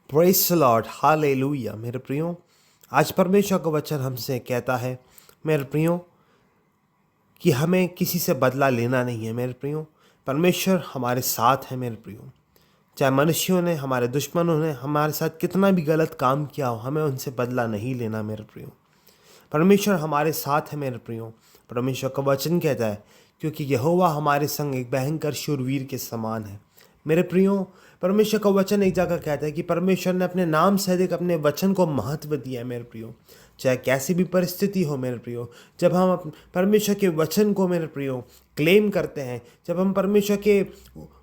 Praise the Lord, hallelujah. मेरे प्रियो, आज परमेश्वर का वचन हमसे कहता है मेरे प्रियो कि हमें किसी से बदला लेना नहीं है। मेरे प्रियो, परमेश्वर हमारे साथ है। मेरे प्रियो, चाहे मनुष्यों ने, हमारे दुश्मनों ने हमारे साथ कितना भी गलत काम किया हो, हमें उनसे बदला नहीं लेना। मेरे प्रियो, परमेश्वर हमारे साथ है। मेरे प्रियो, परमेश्वर का वचन कहता है क्योंकि यहोवा हमारे संग एक भयंकर शूरवीर के समान है। मेरे प्रियो, परमेश्वर का वचन एक जगह कहता है कि परमेश्वर ने अपने नाम से अधिक अपने वचन को महत्व दिया है। मेरे प्रियो, चाहे कैसी भी परिस्थिति हो मेरे प्रियो, जब हम परमेश्वर के वचन को मेरे प्रियो क्लेम करते हैं, जब हम परमेश्वर के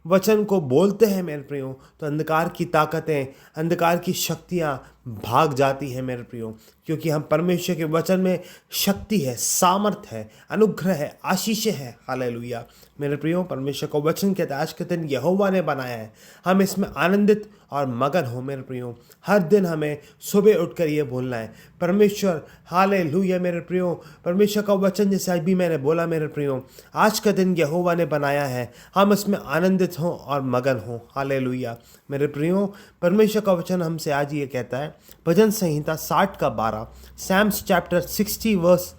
वचन को बोलते हैं मेरे प्रियो, तो अंधकार की ताकतें, अंधकार की शक्तियाँ भाग जाती हैं मेरे प्रियो। क्योंकि हम परमेश्वर के वचन में शक्ति है, सामर्थ है, अनुग्रह है, आशीष है। हालेलुया। मेरे प्रियो, परमेश्वर का वचन कहता है आज के दिन यहोवा ने बनाया है, हम इसमें आनंदित और मगन हो। मेरे प्रियो, हर दिन हमें सुबह उठकर ये बोलना है परमेश्वर, हालेलुया। मेरे प्रियो, परमेश्वर का वचन जैसे आज भी मैंने बोला मेरे प्रियो, आज का दिन यहोवा ने बनाया है, हम इसमें आनंदित हों और मगन हों। हालेलुया। मेरे प्रियो, परमेश्वर का वचन हमसे आज ये कहता है, भजन संहिता 60 का 12, सैम्स चैप्टर 60 वर्स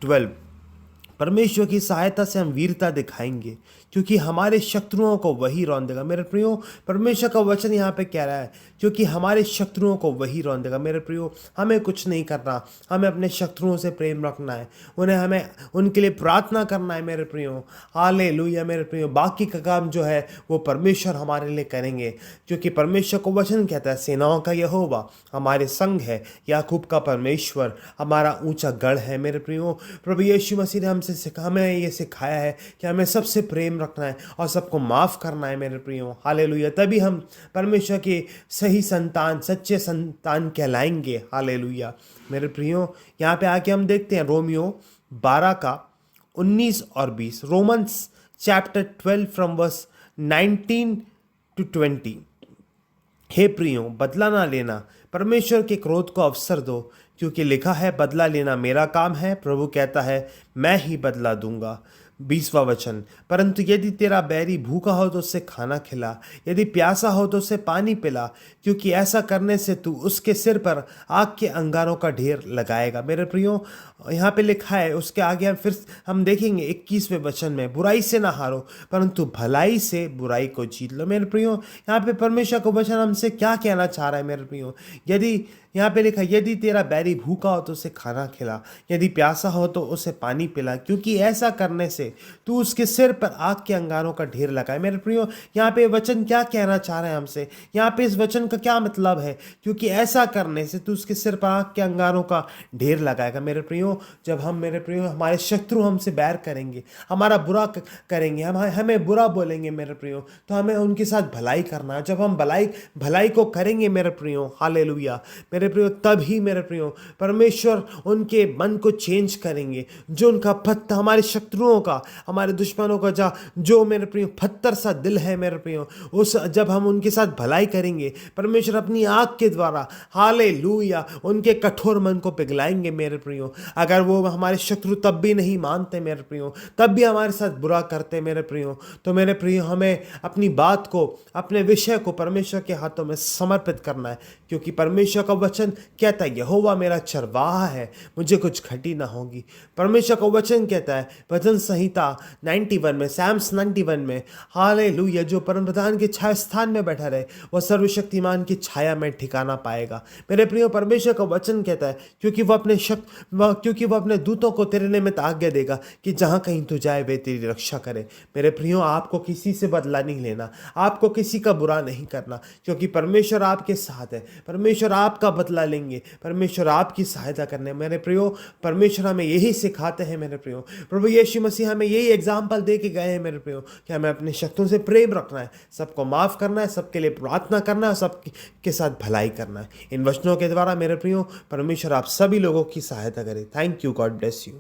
12, परमेश्वर की सहायता से हम वीरता दिखाएंगे क्योंकि हमारे शत्रुओं को वही रौंदेगा। मेरे प्रियो, परमेश्वर का वचन यहाँ पे कह रहा है क्योंकि हमारे शत्रुओं को वही रौंदेगा। मेरे प्रियो, हमें कुछ नहीं करना, हमें अपने शत्रुओं से प्रेम रखना है, हमें उनके लिए प्रार्थना करना है। मेरे प्रियो, हालेलुया। मेरे प्रियो, बाकी का काम जो है वो परमेश्वर हमारे लिए करेंगे क्योंकि परमेश्वर को वचन कहता है सेनाओं का यहोवा हमारे संग है, याकूब का परमेश्वर हमारा ऊंचा गढ़ है। मेरे प्रियो, प्रभु यीशु मसीह ने हमें ये सिखाया है कि हमें सबसे प्रेम रखना है और सबको माफ़ करना है। मेरे प्रियो, हालेलुया। तभी हम परमेश्वर के सही संतान, सच्चे संतान कहलाएंगे। हालेलुया। मेरे प्रियो, यहाँ पे आके हम देखते हैं रोमियो 12 का 19 और 20, Romans chapter 12 from verse 19 to 20। हे प्रियो, बदला ना लेना, परमेश्वर के क्रोध को अवसर दो, क्योंकि लिखा है बदला लेना मेरा काम है, प्रभु कहता है मैं ही बदला दूंगा। 20वां वचन, परंतु यदि तेरा बैरी भूखा हो तो उससे खाना खिला, यदि प्यासा हो तो उससे पानी पिला, क्योंकि ऐसा करने से तू उसके सिर पर आग के अंगारों का ढेर लगाएगा। मेरे प्रियो, यहाँ पे लिखा है, उसके आगे फिर हम देखेंगे 21वें वचन में, बुराई से ना हारो परंतु भलाई से बुराई को जीत लो। मेरे प्रियो, यहाँ पे परमेश्वर का वचन हमसे क्या कहना चाह रहा है। मेरे प्रियो, यदि यहाँ पे लिखा यदि तेरा बैरी भूखा हो तो उसे खाना खिला, यदि प्यासा हो तो उसे पानी पिला, क्योंकि ऐसा करने से तू उसके सिर पर आग के अंगारों का ढेर लगाए। मेरे प्रियो, यहाँ पे वचन क्या कहना चाह रहे हैं हमसे, यहाँ पे इस वचन का क्या मतलब है, क्योंकि ऐसा करने से तू उसके सिर पर आग के अंगारों का ढेर लगाएगा। मेरे प्रियो, जब हम, मेरे प्रियो, हमारे शत्रु हमसे बैर करेंगे, हमारा बुरा करेंगे, हमें बुरा बोलेंगे मेरे प्रियो, तो हमें उनके साथ भलाई करना है। जब हम भलाई को करेंगे मेरे प्रियो, हालेलुया मेरे प्रियो, तभी मेरे प्रियो परमेश्वर उनके मन को चेंज करेंगे। जो उनका पत्थर, हमारे शत्रुओं का, हमारे दुश्मनों का जो मेरे प्रियो पत्थर सा दिल है मेरे प्रियो, उस जब हम उनके साथ भलाई करेंगे, परमेश्वर अपनी आग के द्वारा, हालेलुया, उनके कठोर मन को पिघलाएंगे। मेरे प्रियो, अगर वो हमारे शत्रु तब भी नहीं मानते मेरे प्रियो, तब भी हमारे साथ बुरा करते मेरे प्रियो, तो मेरे प्रियो हमें अपनी बात को, अपने विषय को परमेश्वर के हाथों में समर्पित करना है, क्योंकि परमेश्वर का वचन कहता है यहोवा मेरा चरवाहा है, मुझे कुछ घटी ना होगी। परमेश्वर का वचन कहता है भजन संहिता 91 में, सैम्स 91 में, हालेलुया, जो परम प्रधान के छाया स्थान में बैठा रहे वह सर्वशक्तिमान की छाया में ठिकाना पाएगा। मेरे प्रियो, परमेश्वर का वचन कहता है क्योंकि वह अपने दूतों को तेरे निमित्त आज्ञा देगा कि जहां कहीं तू जाए वे तेरी रक्षा करे। मेरे प्रियो, आपको किसी से बदला नहीं लेना, आपको किसी का बुरा नहीं करना, क्योंकि परमेश्वर आपके साथ है, परमेश्वर आपका बदला लेंगे, परमेश्वर आपकी सहायता करने। मेरे प्रियो, परमेश्वर हमें यही सिखाते हैं मेरे प्रियो, प्रभु यीशु मसीह हमें यही एग्जाम्पल दे के गए हैं मेरे प्रियो, कि हमें अपने शत्रुओं से प्रेम रखना है, सबको माफ करना है, सबके लिए प्रार्थना करना है, सबके साथ भलाई करना है। इन वचनों के द्वारा मेरे प्रियो परमेश्वर आप सभी लोगों की सहायता करे। Thank you, God bless you.